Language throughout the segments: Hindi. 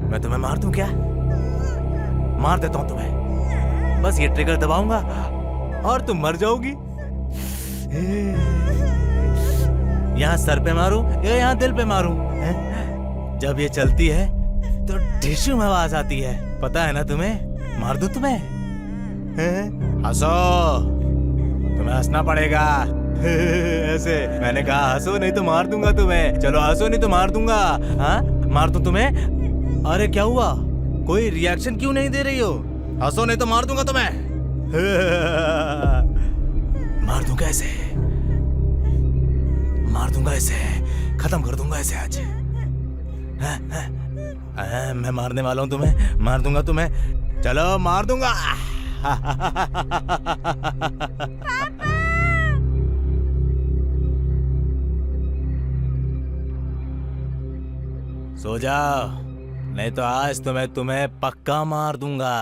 मैं तुम्हें मार दूं क्या? मार देता हूं तुम्हें। बस ये ट्रिगर दबाऊंगा और तुम मर जाओगी। यहाँ सर पे मारूं या यहाँ दिल पे मारूं? जब ये चलती है तो ढिशुम आवाज आती है, पता है ना तुम्हें? मार दूं तुम्हें? हंसो, तुम्हें हंसना पड़ेगा। ऐसे मैंने कहा हंसो नहीं तो मार दूंगा तुम्हें। चलो हंसो नहीं तो मार दूंगा। हाँ मार दूं तुम्हें? अरे क्या हुआ, कोई रिएक्शन क्यों नहीं दे रही हो? हंसो नहीं तो मार दूंगा तुम्हें। मार दूंगा ऐसे, मार दूंगा ऐसे, खत्म कर दूंगा ऐसे आज। मैं मारने वाला हूं तुम्हें, मार दूंगा तुम्हें। चलो मार दूंगा। सो जाओ, नहीं तो आज तो मैं तुम्हें पक्का मार दूंगा।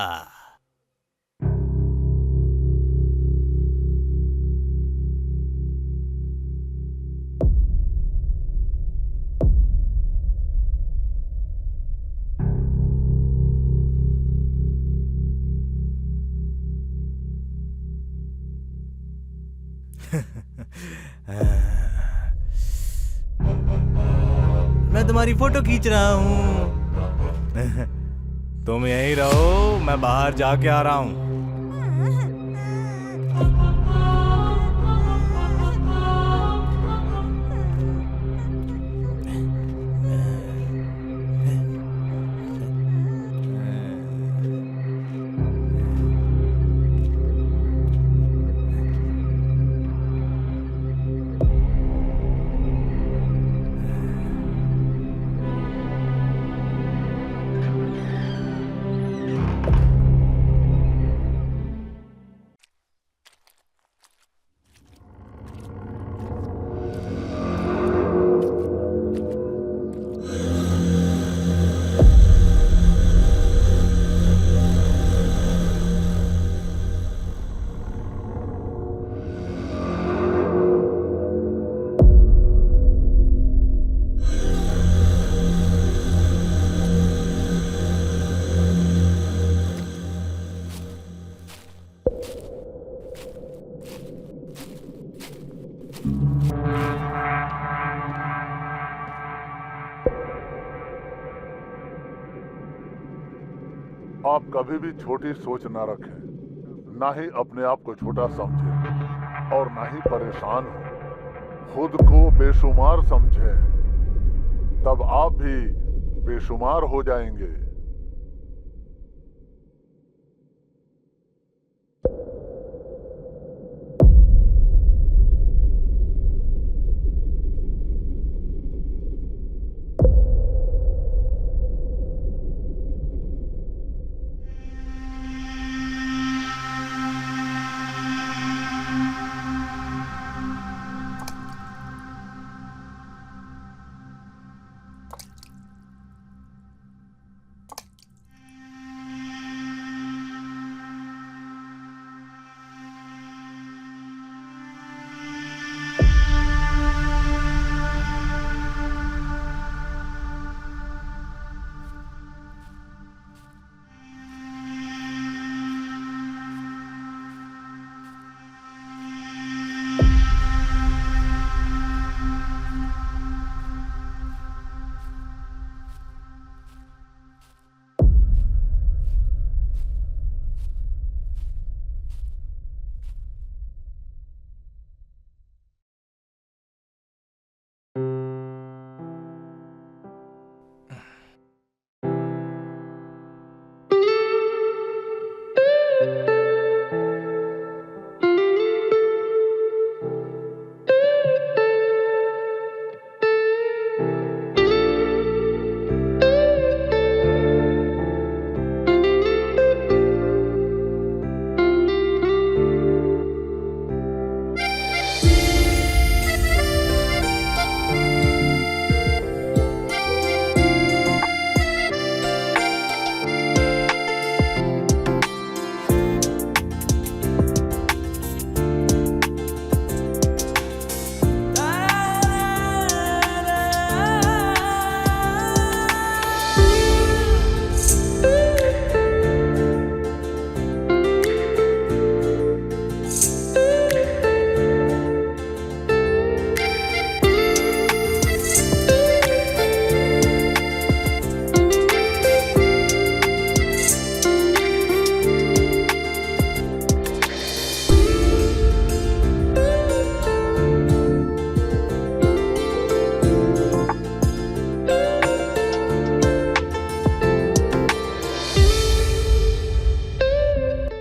मैं तुम्हारी फोटो खींच रहा हूँ। तुम यहीं रहो, मैं बाहर जाके आ रहा हूँ। आप कभी भी छोटी सोच ना रखें, ना ही अपने आप को छोटा समझें और ना ही परेशान हो। खुद को बेशुमार समझें, तब आप भी बेशुमार हो जाएंगे।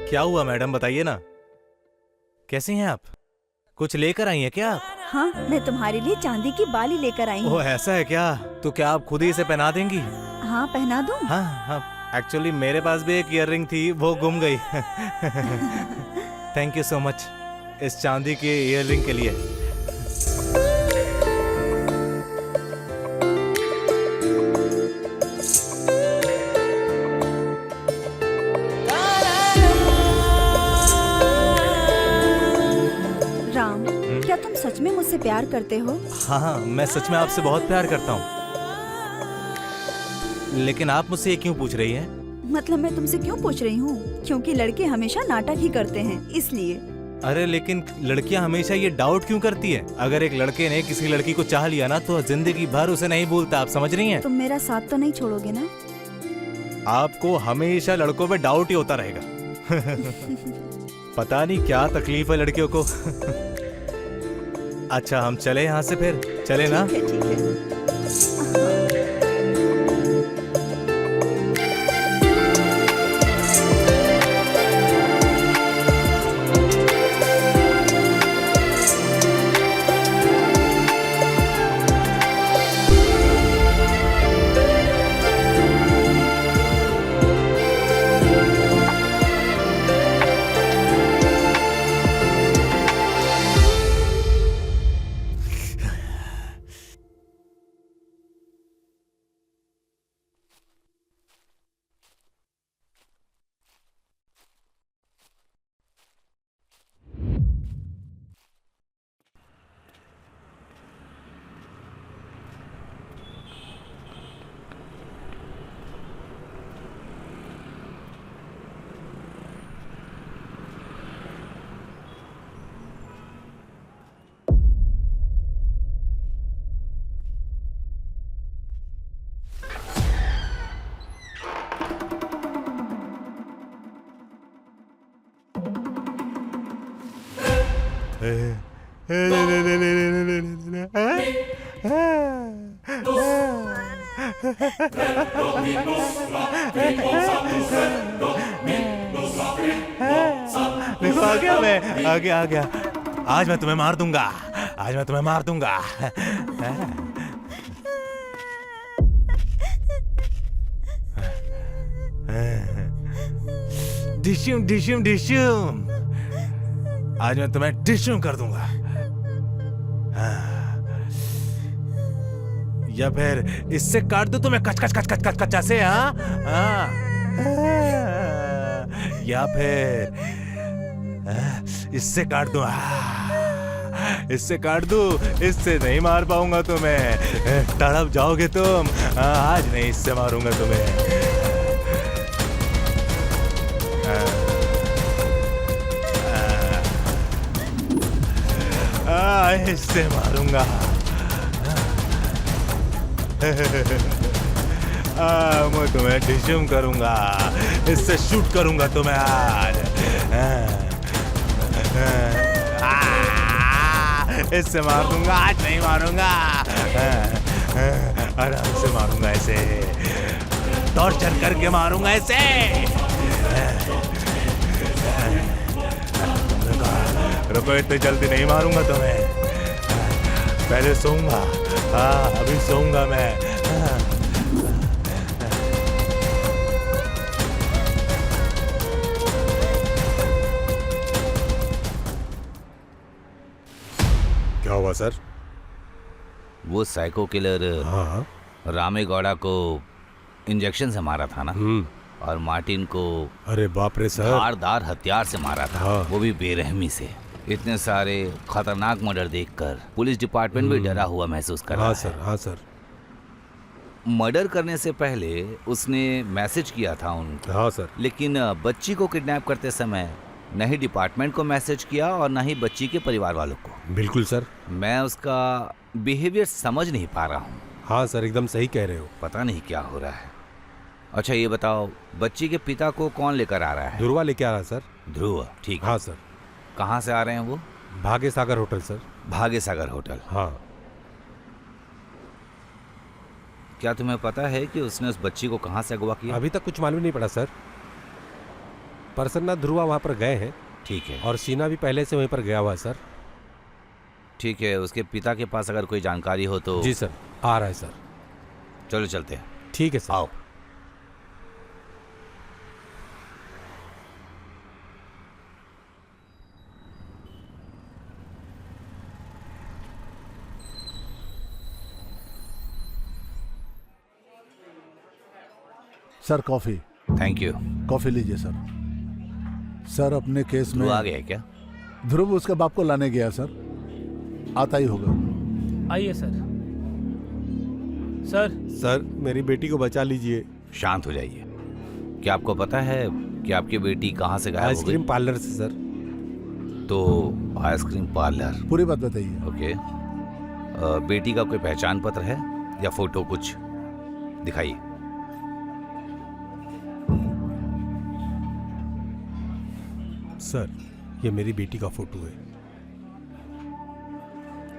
क्या हुआ मैडम, बताइए ना। कैसी हैं आप? कुछ लेकर आई हैं क्या आप? हाँ, मैं तुम्हारे लिए चांदी की बाली लेकर आई हूँ। ओह ऐसा है क्या? तो क्या आप खुद ही इसे पहना देंगी? हाँ, पहना दूँ? हाँ हाँ, एक्चुअली मेरे पास भी एक ईयररिंग थी, वो गुम गई। थैंक यू सो मच इस चांदी की ईयररिंग के लिए। राम, क्या तुम सच में मुझसे प्यार करते हो? हाँ हाँ, मैं सच में आपसे बहुत प्यार करता हूँ। लेकिन आप मुझसे ये क्यों पूछ रही हैं? मतलब मैं तुमसे क्यों पूछ रही हूँ? क्योंकि लड़के हमेशा नाटक ही करते हैं, इसलिए। अरे लेकिन लड़कियां हमेशा ये डाउट क्यों करती है? अगर एक लड़के ने किसी लड़की को चाह लिया ना तो जिंदगी भर उसे नहीं भूलता, आप समझ रही हैं? तुम मेरा साथ तो नहीं छोड़ोगे ना? आपको हमेशा लड़कों पे डाउट ही होता रहेगा। पता नहीं क्या तकलीफ है लड़कियों को। अच्छा हम चले यहाँ से, फिर चले ना? ठीक है, ठीक है। देखो आ गया मैं, आ गया। आज मैं तुम्हें मार दूंगा, आज मैं तुम्हें मार दूंगा। डिश्यूम डिश्यूम डिश्यूम, आज मैं तुम्हें डिश्यूम कर दूंगा। या फिर इससे काट दो तुम्हें कच कच कच कच कच कच से, हाँ? या फिर इससे काट दूं, इससे काट दूं, इससे नहीं मार पाऊंगा तुम्हें, तड़प जाओगे तुम। आज नहीं, इससे मारूंगा तुम्हें। इससे मारूंगा। मैं तुम्हें डिश्यूम करूंगा, इससे शूट करूंगा तुम्हें आज। इससे मार दूंगा, आज नहीं मारूंगा। आराम से मारूंगा इसे, टॉर्चर करके मारूंगा इसे। रुको, इतनी जल्दी नहीं मारूंगा तुम्हें, पहले सोऊंगा। हाँ अभी सोऊंगा मैं। क्या हुआ सर? वो साइको किलर हाँ। रामेगौड़ा को इंजेक्शन से मारा था ना, और मार्टिन को अरे बाप रे सर, धारदार हथियार से मारा था। हाँ। वो भी बेरहमी से। इतने सारे खतरनाक मर्डर देखकर पुलिस डिपार्टमेंट भी डरा हुआ महसूस कर रहा हाँ है। सर, हाँ सर। मर्डर करने से पहले उसने मैसेज किया था उनको। हाँ सर। लेकिन बच्ची को किडनैप करते समय न ही डिपार्टमेंट को मैसेज किया और न ही बच्ची के परिवार वालों को। बिल्कुल सर। मैं उसका बिहेवियर समझ नहीं पा रहा हूँ। हाँ सर, एकदम सही कह रहे हो। पता नहीं क्या हो रहा है। अच्छा ये बताओ, बच्ची के पिता को कौन लेकर आ रहा है? ध्रुवा लेके आ रहा है सर। ध्रुव, ठीक है। हाँ सर। कहाँ से आ रहे हैं वो? भाग्य सागर होटल सर। भाग्य सागर होटल। हाँ। क्या तुम्हें पता है कि उसने उस बच्ची को कहाँ से अगवा किया? अभी तक कुछ मालूम नहीं पड़ा सर। प्रसन्ना ध्रुवा वहाँ पर गए हैं ठीक है, और शीना भी पहले से वहीं पर गया हुआ है सर। ठीक है। उसके पिता के पास अगर कोई जानकारी हो तो जी सर, आ रहा है सर। चलो चलते हैं। ठीक है सर। आओ। Sir coffee. Thank you. Coffee लीजिए सर। सर अपने केस में तू आ गया क्या? ध्रुव उसके बाप को लाने गया सर, आता ही होगा। आइए सर। सर सर मेरी बेटी को बचा लीजिए। शांत हो जाइए। क्या आपको पता है कि आपकी बेटी कहाँ से गायब हो आइसक्रीम गई? पार्लर से सर। तो आइसक्रीम पार्लर। पूरी बात बताइए। ओके। बेटी का कोई पहचान पत्र है या फोटो कुछ दिखाइए। सर ये मेरी बेटी का फोटो है।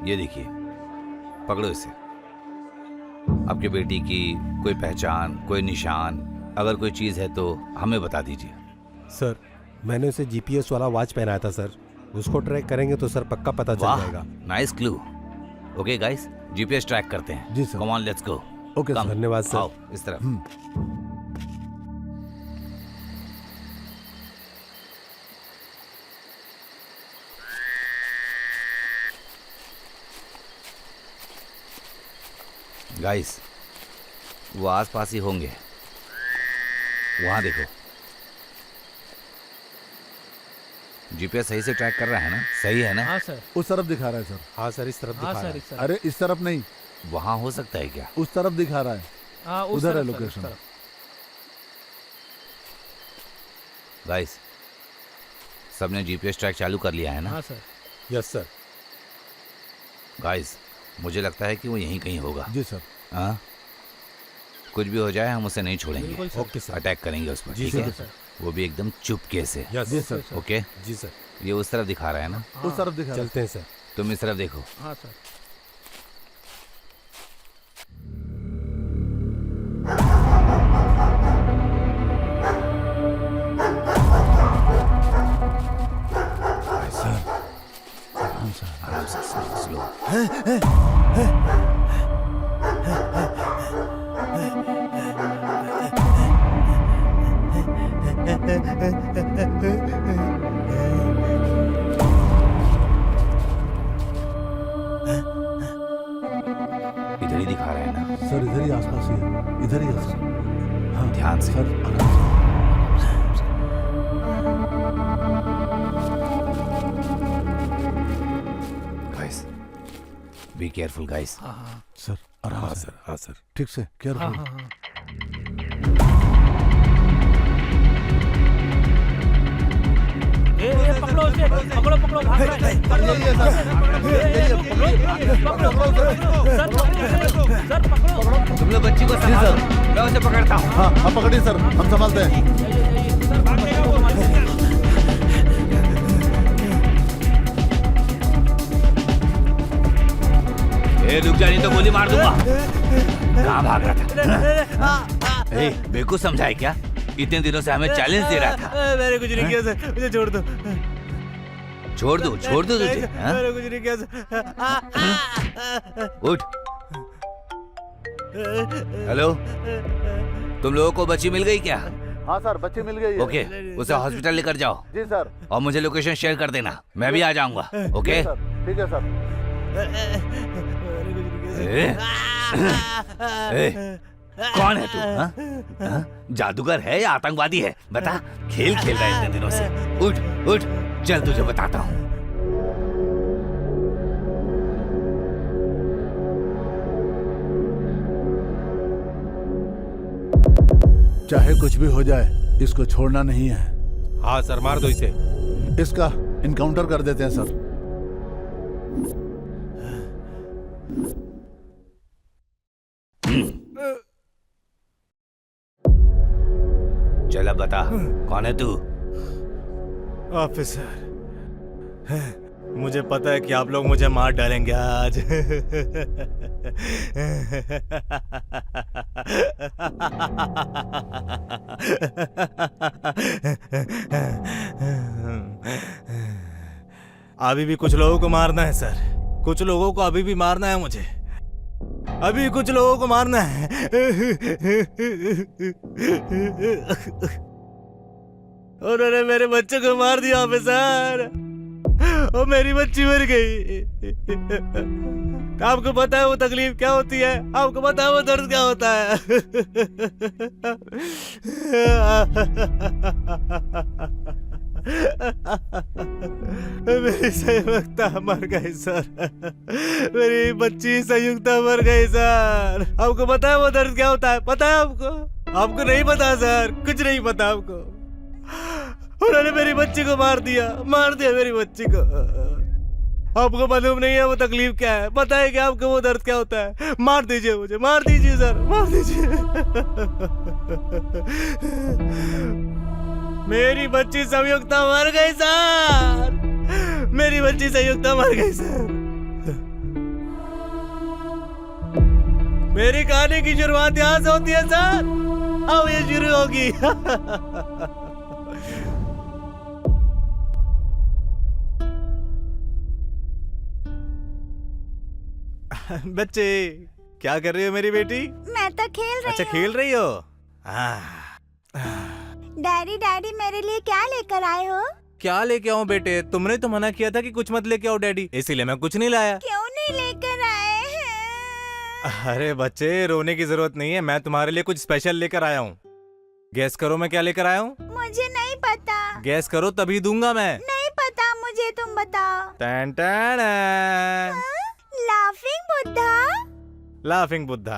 ये देखिए, पकड़ो इसे। आपकी बेटी की कोई पहचान, कोई निशान, अगर कोई चीज है तो हमें बता दीजिए। सर मैंने उसे जीपीएस वाला वॉच पहनाया था सर, उसको ट्रैक करेंगे तो सर पक्का पता चल वाह, जाएगा। Nice clue. Okay guys, GPS track करते हैं। जी sir. Come on, let's go. Okay Come. Sir. धन्यवाद सर। आओ इस तरफ। गाइस, वो आसपास ही होंगे। वहां देखो। जीपीएस सही से ट्रैक कर रहा है ना? सही है ना? हाँ सर। उस तरफ दिखा रहा है सर। हाँ सर, इस तरफ हाँ दिखा रहा सर, है। इस तरफ। अरे इस तरफ नहीं, वहां हो सकता है क्या? उस तरफ दिखा रहा है। हाँ, उस उधर है तरफ, सर, उस लोकेशन। तरफ। गाइस, सबने जीपीएस ट्रैक चालू कर लिया है ना? हाँ सर। Yes sir. गाइस, मुझे लगता है कि वो यहीं कहीं होगा। जी सर। हाँ, कुछ भी हो जाए हम उसे नहीं छोड़ेंगे। बिल्कुल सर। Okay sir. अटैक करेंगे उस पर, जी ठीक सर। है? सर। वो भी एकदम चुपके से। यस जी सर। ओके, जी सर। ये उस तरफ दिखा रहा है ना? हाँ, उस तरफ दिखा रहा है। चलते हैं सर। तुम इस तरफ देखो। हाँ सर। सर आराम से। आराम से, स्लो। इधर ही दिखा रहा है ना? सर इधर ही आसपास ही है, इधर ही है सर। हाँ ध्यान से। सर, आराम से। Guys, be careful guys. हाँ हाँ सर आराम हाँ से। सर, हाँ सर। ठीक से, हाँ केयरफुल। हाँ हाँ। पकड़ो उसे, पकड़ो पकड़ो, भाग रहा है। पकड़ो, यही है सर। पकड़ो, सर पकड़ो। तुम लोग बच्ची को संभालो, मैं उसे पकड़ता हूँ। हाँ आप पकड़िए सर, हम संभालते हैं। सर भागेगा वो, भागेगा। ए, रुक जा, नहीं तो गोली मार दूंगा। कहाँ भाग रहा था? ए, बेवकूफ समझा है क्या? इतने दिनों से हमें चैलेंज दे रहा था। मैंने कुछ नहीं किया सर, मुझे छोड़ दो। छोड़ दो तुझे, हाँ? मैंने कुछ नहीं किया सर। उठ। हेलो, तुम लोगों को बच्ची मिल गई क्या? हाँ सर, बच्ची मिल गई है। ओके, उसे हॉस्पिटल लेकर जाओ जी सर। और मुझे लोकेशन शेयर कर देना, मैं भी आ जाऊंगा। ओके? सर ठीक है सर। ए, कौन है तू? हाँ? हाँ? जादूगर है या आतंकवादी है? बता। खेल खेल रहा है इतने दिनों से। उठ उठ, चल तुझे बताता हूँ। चाहे कुछ भी हो जाए, इसको छोड़ना नहीं है। हाँ सर, मार दो इसे। इसका इनकाउंटर कर देते हैं सर। चल अब बता, कौन है तू? ऑफिसर, मुझे पता है कि आप लोग मुझे मार डालेंगे आज। अभी भी कुछ लोगों को मारना है सर, कुछ लोगों को अभी भी मारना है मुझे, अभी कुछ लोगों को मारना है। उन्होंने मेरे बच्चे को मार दिया ऑफिसर, और मेरी बच्ची मर गई। आपको पता है वो तकलीफ क्या होती है? आपको पता है वो दर्द क्या होता है? मेरी संयुक्ता मर गई सर, मेरी बच्ची संयुक्ता मर गई सर। आपको पता है वो दर्द क्या होता है? पता है आपको? आपको नहीं पता सर, कुछ नहीं पता आपको। उन्होंने मेरी बच्ची को मार दिया मेरी बच्ची को। आपको मालूम नहीं है वो तकलीफ क्या है? पता है क्या आपको वो दर्द क्या होता है? मार दीजिए मुझे, मार दीजिए सर, मार दीजिए। मेरी बच्ची संयुक्ता मर गई सर, मेरी बच्ची संयुक्ता मर गई सर। मेरी कहानी की शुरुआत यहाँ से होती है सर, अब ये शुरू होगी। बच्चे क्या कर रही हो मेरी बेटी? मैं तो खेल रही अच्छा हूँ। खेल रही हो? डैडी मेरे लिए क्या लेकर आए हो? क्या लेके आऊं बेटे? तुमने तो मना किया था कि कुछ मत लेके आओ डैडी, इसीलिए मैं कुछ नहीं लाया। क्यों नहीं लेकर आए हैं? अरे बच्चे रोने की जरूरत नहीं है, मैं तुम्हारे लिए कुछ स्पेशल लेकर आया हूँ। गैस करो मैं क्या लेकर आया हूँ? मुझे नहीं पता। गैस करो तभी दूंगा मैं। नहीं पता मुझे, तुम बताओ। Tan tan. Laughing Buddha? Laughing Buddha?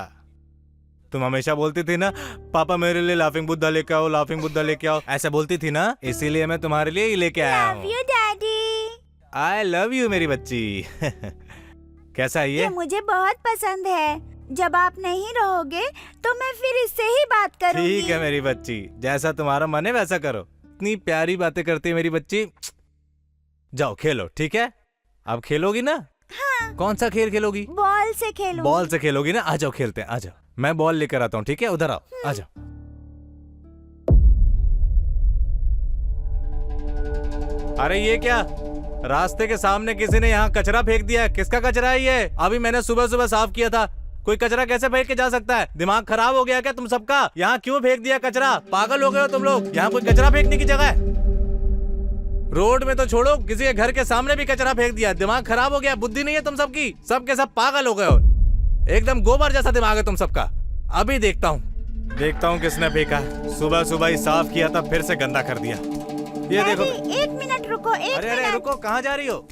तुम हमेशा बोलती थी ना पापा मेरे लिए लाफिंग बुद्धा लेके आओ, लाफिंग बुद्धा लेके आओ, ऐसा बोलती थी ना, इसीलिए मैं तुम्हारे लिए ही लेके आया लव हूँ। You daddy. I love you मेरी बच्ची। कैसा है ये ये? मुझे बहुत पसंद है। जब आप नहीं रहोगे तो मैं फिर इससे ही बात करूंगी। ठीक है मेरी बच्ची, जैसा तुम्हारा मन है वैसा करो। इतनी प्यारी बातें करती है मेरी बच्ची। जाओ खेलो, ठीक है? अब खेलोगी ना? हाँ। कौन सा खेल खेलोगी? बॉल से खेलूंगी। बॉल से खेलोगी ना? आ जाओ खेलते हैं, आ जाओ। मैं बॉल लेकर आता हूँ, ठीक है? उधर आओ, आ जाओ। अरे ये क्या? रास्ते के सामने किसी ने यहाँ कचरा फेंक दिया है। किसका कचरा है ये? अभी मैंने सुबह सुबह साफ किया था। कोई कचरा कैसे फेंक के जा सकता है? दिमाग खराब हो गया क्या तुम सबका? यहाँ क्यों फेंक दिया कचरा? पागल हो गए हो तुम लोग? यहाँ कोई कचरा फेंकने की जगह है? रोड में तो छोड़ो, किसी के घर के सामने भी कचरा फेंक दिया। दिमाग खराब हो गया, बुद्धि नहीं है तुम सबकी। सबके सब पागल हो गए हो, एकदम गोबर जैसा दिमाग है तुम सबका। अभी देखता हूँ किसने फेंका। सुबह सुबह ही साफ किया था, फिर से गंदा कर दिया। ये देखो। डैडी, एक मिनट रुको, एक अरे मिनट। रुको, कहाँ जा रही हो?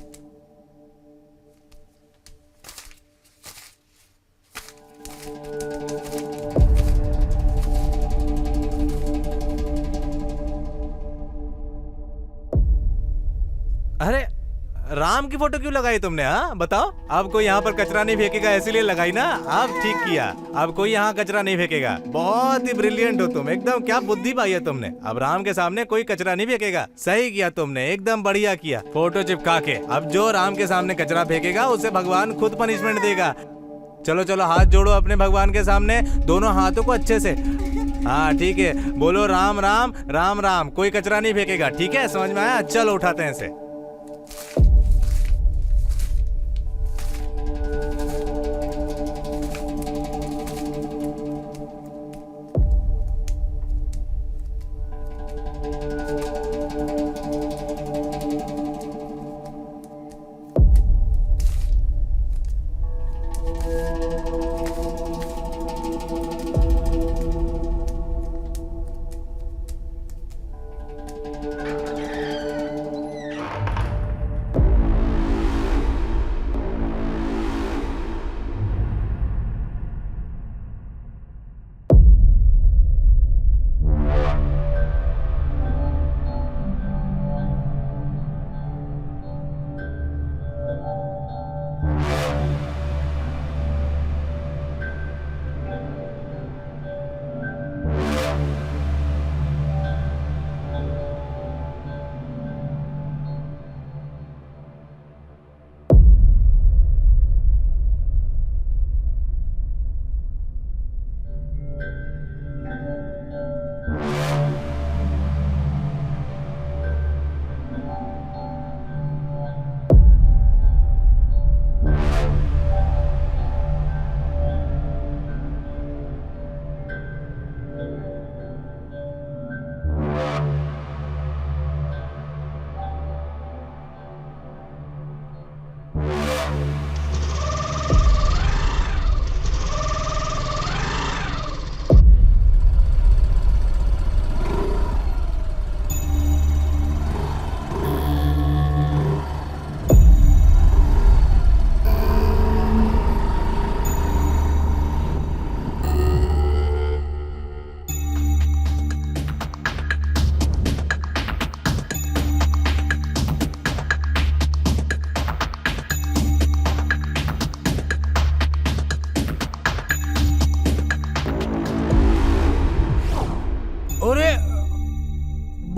अरे राम की फोटो क्यों लगाई तुमने? हाँ बताओ। अब कोई यहाँ पर कचरा नहीं फेंकेगा इसीलिए लगाई ना? अब ठीक किया, अब कोई यहाँ कचरा नहीं फेंकेगा। बहुत ही ब्रिलियंट हो तुम, एकदम क्या बुद्धि पाई है तुमने। अब राम के सामने कोई कचरा नहीं फेंकेगा। सही किया तुमने, एकदम बढ़िया किया। फोटो चिपका के अब जो राम के सामने कचरा फेंकेगा उसे भगवान खुद पनिशमेंट देगा। चलो चलो हाथ जोड़ो अपने भगवान के सामने, दोनों हाथों को अच्छे से। हाँ ठीक है, बोलो राम राम राम राम। कोई कचरा नहीं फेंकेगा, ठीक है? समझ में आया? चलो उठाते हैं इसे।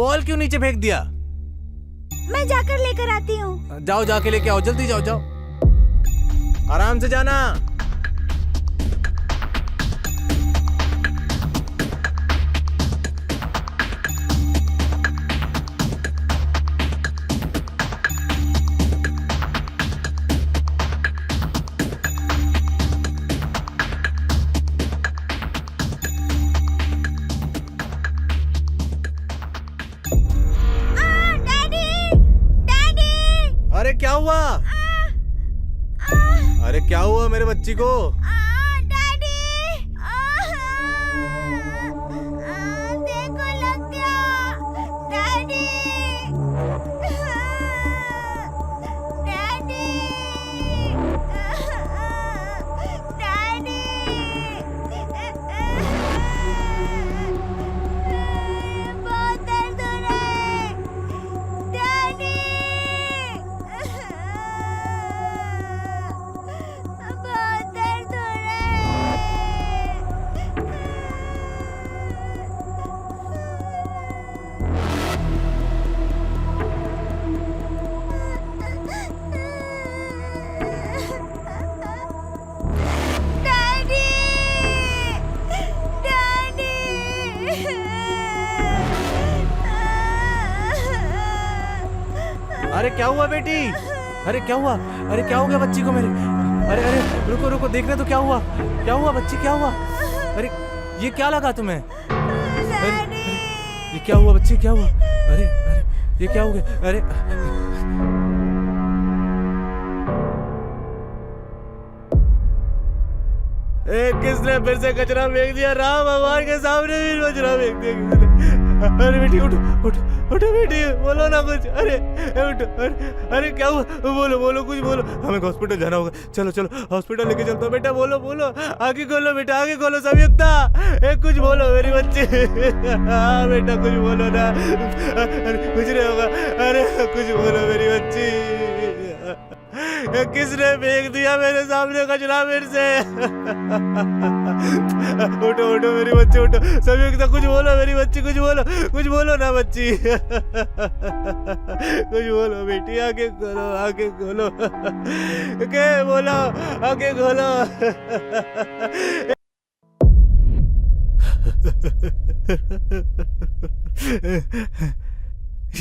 बॉल क्यों नीचे फेंक दिया? मैं जाकर लेकर आती हूँ। जाओ, जाके लेके आओ, जल्दी जाओ, जाओ, आराम से जाना। डैडी, डैडी, अरे क्या हुआ? अरे क्या हुआ मेरे बच्ची को? डैडी, देखो लग गया। डैडी, डैडी, डैडी, बहुत दर्द हो रहा है। डैडी, बहुत दर्द हो रहा है। Daddy, daddy. अरे क्या हुआ बेटी? अरे क्या हुआ? अरे क्या हो गया बच्ची को मेरे? अरे अरे रुको रुको, देखने तो क्या हुआ? क्या हुआ बच्ची, क्या हुआ? अरे ये क्या लगा तुम्हें? अरे ये क्या हुआ बच्ची, क्या हुआ? अरे अरे ये क्या हो गया? अरे किसने फिर से कचरा फेंक दिया? राम भगवान के सामने भी कचरा फेंक दिया किसने। अरे बेटी उठो उठो उठो बेटी, बोलो ना कुछ। अरे उठो, अरे क्या हुआ? बोलो बोलो, कुछ बोलो। हमें हॉस्पिटल जाना होगा, चलो चलो हॉस्पिटल लेके चलता हूँ। बेटा बोलो बोलो, आगे खोलो बेटा, आगे खोलो। संयुक्ता, कुछ बोलो मेरी बच्ची। हाँ बेटा कुछ बोलो ना। अरे कुछ नहीं होगा। अरे कुछ बोलो मेरी बच्ची। किसने फेंक दिया मेरे सामने कचरा फिर से? उठो उठो मेरी बच्ची उठो। संयुक्ता कुछ बोलो मेरी बच्ची, कुछ बोलो ना बच्ची। कुछ बोलो बेटी, आगे खोलो, आगे खोलो। के बोलो, आगे खोलो।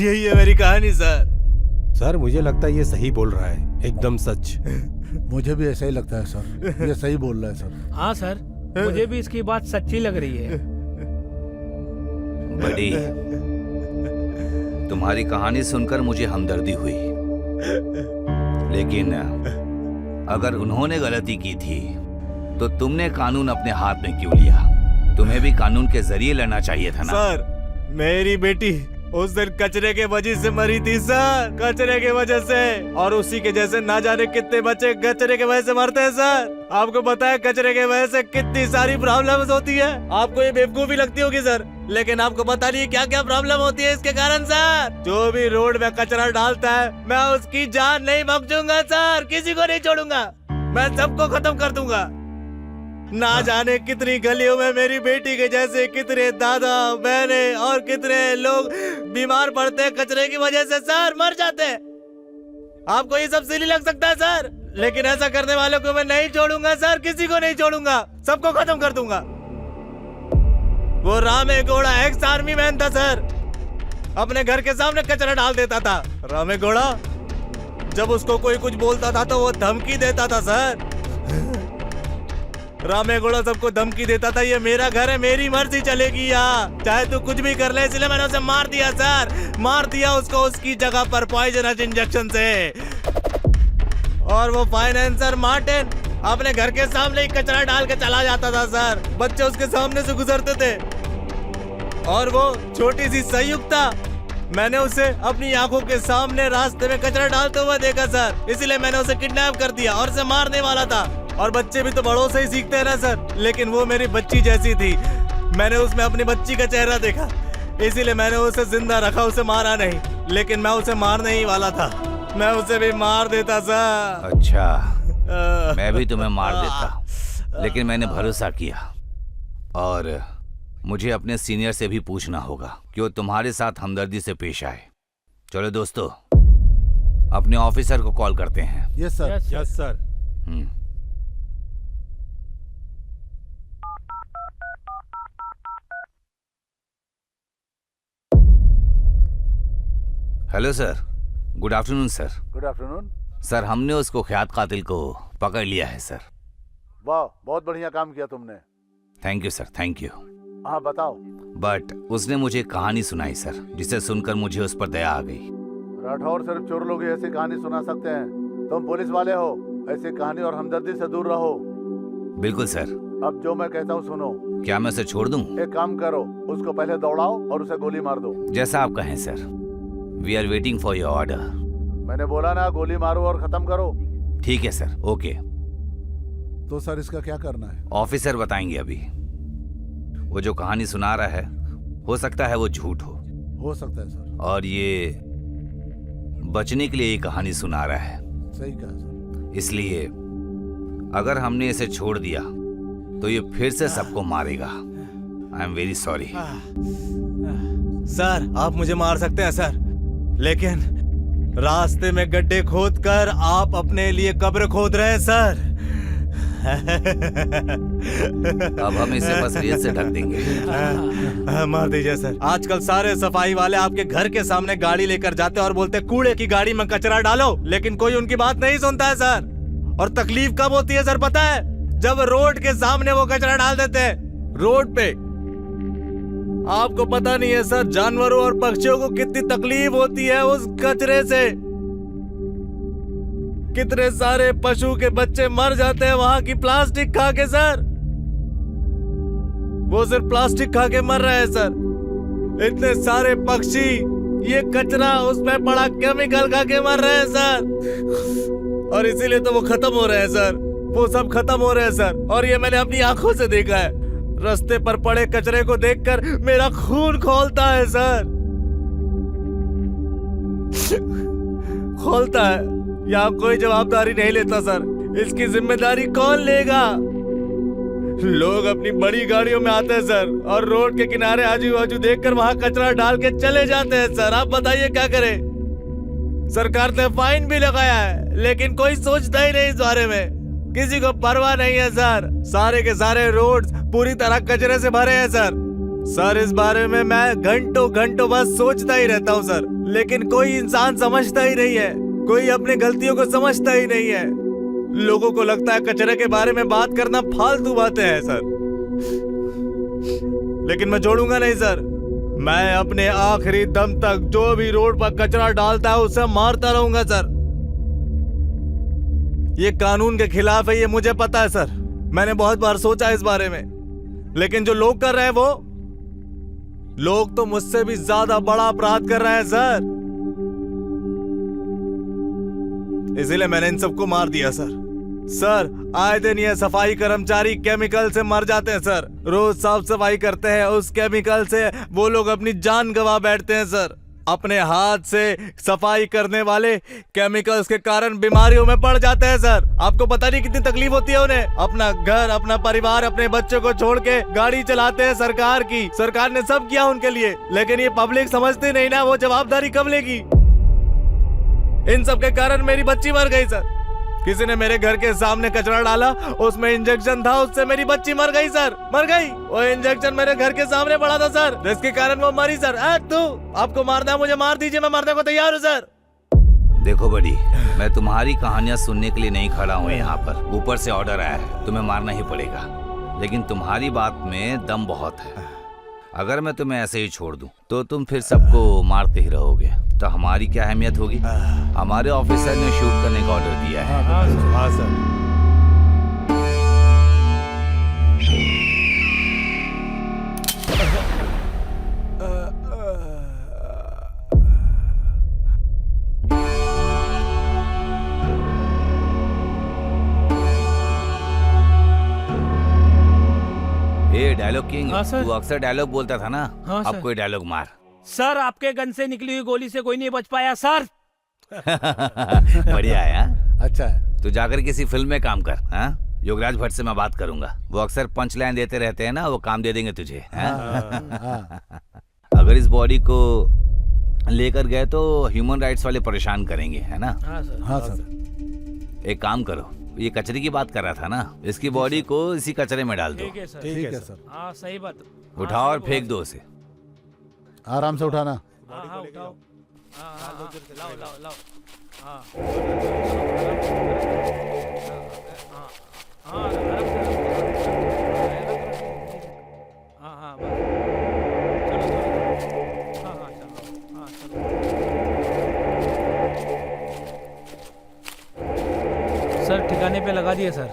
यही है मेरी कहानी सर। सर मुझे लगता है ये सही बोल रहा है, एकदम सच। मुझे भी ऐसा ही लगता है सर, ये सही बोल रहा है सर। हाँ सर, मुझे भी इसकी बात सच्ची लग रही है। बड़ी, तुम्हारी कहानी सुनकर मुझे हमदर्दी हुई, लेकिन अगर उन्होंने गलती की थी तो तुमने कानून अपने हाथ में क्यों लिया? तुम्हें भी कानून के जरिए लड़ना चाहिए था ना। सर मेरी बेटी उस दिन कचरे के वजह से मरी थी सर, कचरे के वजह से। और उसी के जैसे ना जाने कितने बच्चे कचरे के वजह से मरते हैं सर। आपको पता है कचरे के वजह से कितनी सारी प्रॉब्लम्स होती है। आपको ये बेवकूफी लगती होगी सर, लेकिन आपको पता नहीं क्या क्या प्रॉब्लम होती है इसके कारण सर। जो भी रोड में कचरा डालता है, मैं उसकी जान नहीं बख्शूंगा सर, किसी को नहीं छोड़ूंगा। मैं सबको खत्म कर दूंगा। ना जाने कितनी गलियों में मेरी बेटी के जैसे कितने दादा बहने और कितने लोग बीमार पड़ते हैं कचरे की वजह से सर, मर जाते हैं। आपको ये सब सिली लग सकता है सर, लेकिन ऐसा करने वालों को मैं नहीं छोड़ूंगा सर, किसी को नहीं छोड़ूंगा, सबको खत्म कर दूंगा। वो रामेगौड़ा एक्स आर्मी मैन था सर, अपने घर के सामने कचरा डाल देता था। रामेगौड़ा, जब उसको कोई कुछ बोलता था तो वो धमकी देता था सर। रामेगौड़ा सबको धमकी देता था, ये मेरा घर है, मेरी मर्जी चलेगी यहाँ, चाहे तू कुछ भी कर ले। इसलिए मैंने उसे मार दिया सर, मार दिया उसको उसकी जगह पर पॉइजनस इंजेक्शन से। और वो फाइनेंसर मार्टिन अपने घर के सामने ही कचरा डाल के चला जाता था सर, बच्चे उसके सामने से गुजरते थे। और वो छोटी सी संयुक्ता, मैंने उसे अपनी आंखों के सामने रास्ते में कचरा डालते हुए देखा सर, इसीलिए मैंने उसे किडनैप कर दिया और उसे मारने वाला था। और बच्चे भी तो बड़ों से ही सीखते हैं ना सर, लेकिन वो मेरी बच्ची जैसी थी, मैंने उसमें अपनी बच्ची का चेहरा देखा, इसीलिए मैंने उसे जिंदा रखा, उसे मारा नहीं। लेकिन मैं उसे मारने ही वाला था, मैं उसे भी मार देता सर। अच्छा, मैं भी तुम्हें मार देता, लेकिन मैंने भरोसा किया और मुझे अपने सीनियर से भी पूछना होगा कि वो तुम्हारे साथ हमदर्दी से पेश आए। चलो दोस्तों, अपने ऑफिसर को कॉल करते हैं। Yes sir. Yes sir. Hello sir, good afternoon sir. Good afternoon. Sir, हमने उस कुख्यात कातिल को पकड़ लिया है सर। वाह, बहुत बढ़िया काम किया तुमने। Thank you sir, thank you. हाँ बताओ। बट उसने मुझे कहानी सुनाई सर, जिसे सुनकर मुझे उस पर दया आ गई। राठौर सिर्फ चोर लोग ही ऐसी कहानी सुना सकते हैं। तुम पुलिस वाले हो, ऐसी कहानी और हमदर्दी से दूर रहो। बिल्कुल सर। अब जो मैं कहता हूँ सुनो। क्या मैं उसे छोड़ दूं? एक काम करो, उसको पहले दौड़ाओ और उसे गोली मार दो। जैसा आप कहें sir. We are waiting for your order. मैंने बोला ना, गोली मारो और खत्म करो। ठीक है सर, ओके। तो सर इसका क्या करना है? ऑफिसर बताएंगे अभी। वो जो कहानी सुना रहा है, हो सकता है वो झूठ हो सकता है सर। और ये बचने के लिए ये कहानी सुना रहा है। सही कहा सर। इसलिए अगर हमने इसे छोड़ दिया तो ये फिर से सबको मारेगा। I am very sorry. Sir, आप मुझे मार सकते हैं सर, लेकिन रास्ते में गड्ढे खोदकर आप अपने लिए कब्र खोद रहे हैं सर। अब हम इसे बस रेत से ढक देंगे। मार दीजिए सर। आजकल सारे सफाई वाले आपके घर के सामने गाड़ी लेकर जाते हैं और बोलते हैं कूड़े की गाड़ी में कचरा डालो, लेकिन कोई उनकी बात नहीं सुनता है सर। और तकलीफ कब होती है सर पता है? जब रोड के सामने वो कचरा डाल देते हैं, रोड पे। आपको पता नहीं है सर, जानवरों और पक्षियों को कितनी तकलीफ होती है उस कचरे से। कितने सारे पशु के बच्चे मर जाते हैं वहां की प्लास्टिक खा के सर। वो सिर्फ प्लास्टिक खा के मर रहे हैं सर। इतने सारे पक्षी ये कचरा उसमें पड़ा केमिकल खा के मर रहे हैं सर। और इसीलिए तो वो खत्म हो रहे हैं सर। वो सब खत्म हो रहे हैं सर। और ये मैंने अपनी आंखों से देखा है। रास्ते पर पड़े कचरे को देखकर मेरा खून खौलता है सर। खौलता है। यहाँ कोई जवाबदारी नहीं लेता सर। इसकी जिम्मेदारी कौन लेगा? लोग अपनी बड़ी गाड़ियों में आते हैं सर और रोड के किनारे आजू बाजू देखकर वहां कचरा डाल के चले जाते हैं सर। आप बताइए क्या करें? सरकार ने फाइन भी लगाया है, लेकिन कोई सोचता ही नहीं इस बारे में। किसी को परवाह नहीं है सर। सारे के सारे रोड पूरी तरह कचरे से भरे हैं सर। सर, इस बारे में मैं घंटों घंटों बस सोचता ही रहता हूँ सर, लेकिन कोई इंसान समझता ही नहीं है। कोई अपनी गलतियों को समझता ही नहीं है। लोगों को लगता है कचरे के बारे में बात करना फालतू बातें हैं सर, लेकिन मैं छोड़ूंगा नहीं सर। मैं अपने आखिरी दम तक जो भी रोड पर कचरा डालता है उसे मारता रहूंगा सर। ये कानून के खिलाफ है, ये मुझे पता है सर। मैंने बहुत बार सोचा इस बारे में, लेकिन जो लोग कर रहे हैं वो लोग तो मुझसे भी ज्यादा बड़ा अपराध कर रहे हैं सर। इसीलिए मैंने इन सबको मार दिया सर। सर, आए दिन ये सफाई कर्मचारी केमिकल से मर जाते हैं सर। रोज साफ सफाई करते हैं, उस केमिकल से वो लोग अपनी जान गंवा बैठते हैं सर। अपने हाथ से सफाई करने वाले केमिकल्स के कारण बीमारियों में पड़ जाते हैं सर। आपको पता नहीं कितनी तकलीफ होती है उन्हें। अपना घर, अपना परिवार, अपने बच्चों को छोड़ के गाड़ी चलाते हैं सरकार की। सरकार ने सब किया उनके लिए, लेकिन ये पब्लिक समझती नहीं ना, वो जवाबदारी कब लेगी? इन सब के कारण मेरी बच्ची मर गई सर। किसी ने मेरे घर के सामने कचरा डाला, उसमें इंजेक्शन था, उससे मेरी बच्ची मर गई सर। मर गई। वो इंजेक्शन मेरे घर के सामने पड़ा था सर, जिसके कारण वो मरी सर। तू आपको मारना है, मुझे मार दीजिए, मैं मरने को तैयार हूँ सर। देखो बड़ी, मैं तुम्हारी कहानियां सुनने के लिए नहीं खड़ा हूँ यहाँ पर। ऊपर से ऑर्डर आया है, तुम्हें मारना ही पड़ेगा। लेकिन तुम्हारी बात में दम बहुत है। अगर मैं तुम्हें ऐसे ही छोड़ दूं तो तुम फिर सबको मारते ही रहोगे, तो हमारी क्या अहमियत होगी? हमारे ऑफिसर ने शूट करने का ऑर्डर दिया है। हाँ सर। डायलॉग किंग, हाँ सर। तू अक्सर डायलॉग बोलता था ना। हाँ अब सर। कोई डायलॉग मार। सर, आपके गन से निकली हुई गोली से कोई नहीं बच पाया सर। बढ़िया है। हाँ? अच्छा है। तू जाकर किसी फिल्म में काम कर। हाँ? योगराज भट्ट से मैं बात करूंगा, वो अक्सर पंच लाइन देते रहते हैं ना, वो काम दे देंगे तुझे, हैं? अगर इस बॉडी को लेकर गए तो ह्यूमन राइट्स वाले परेशान करेंगे, है ना? हाँ सर। हाँ सर। एक काम करो, ये कचरे की बात कर रहा था ना, इसकी बॉडी को इसी कचरे में डाल दो, ठीक है सर। ठीक है सर। हाँ सही बात। उठाओ और फेंक दो उसे। आराम से उठाना। हाँ हाँ उठाओ। हाँ हाँ लाओ लाओ लाओ। हाँ हाँ हाँ हाँ बस। चलो हाँ हाँ चलो हाँ चलो। सर ठिकाने पे लगा दिए सर।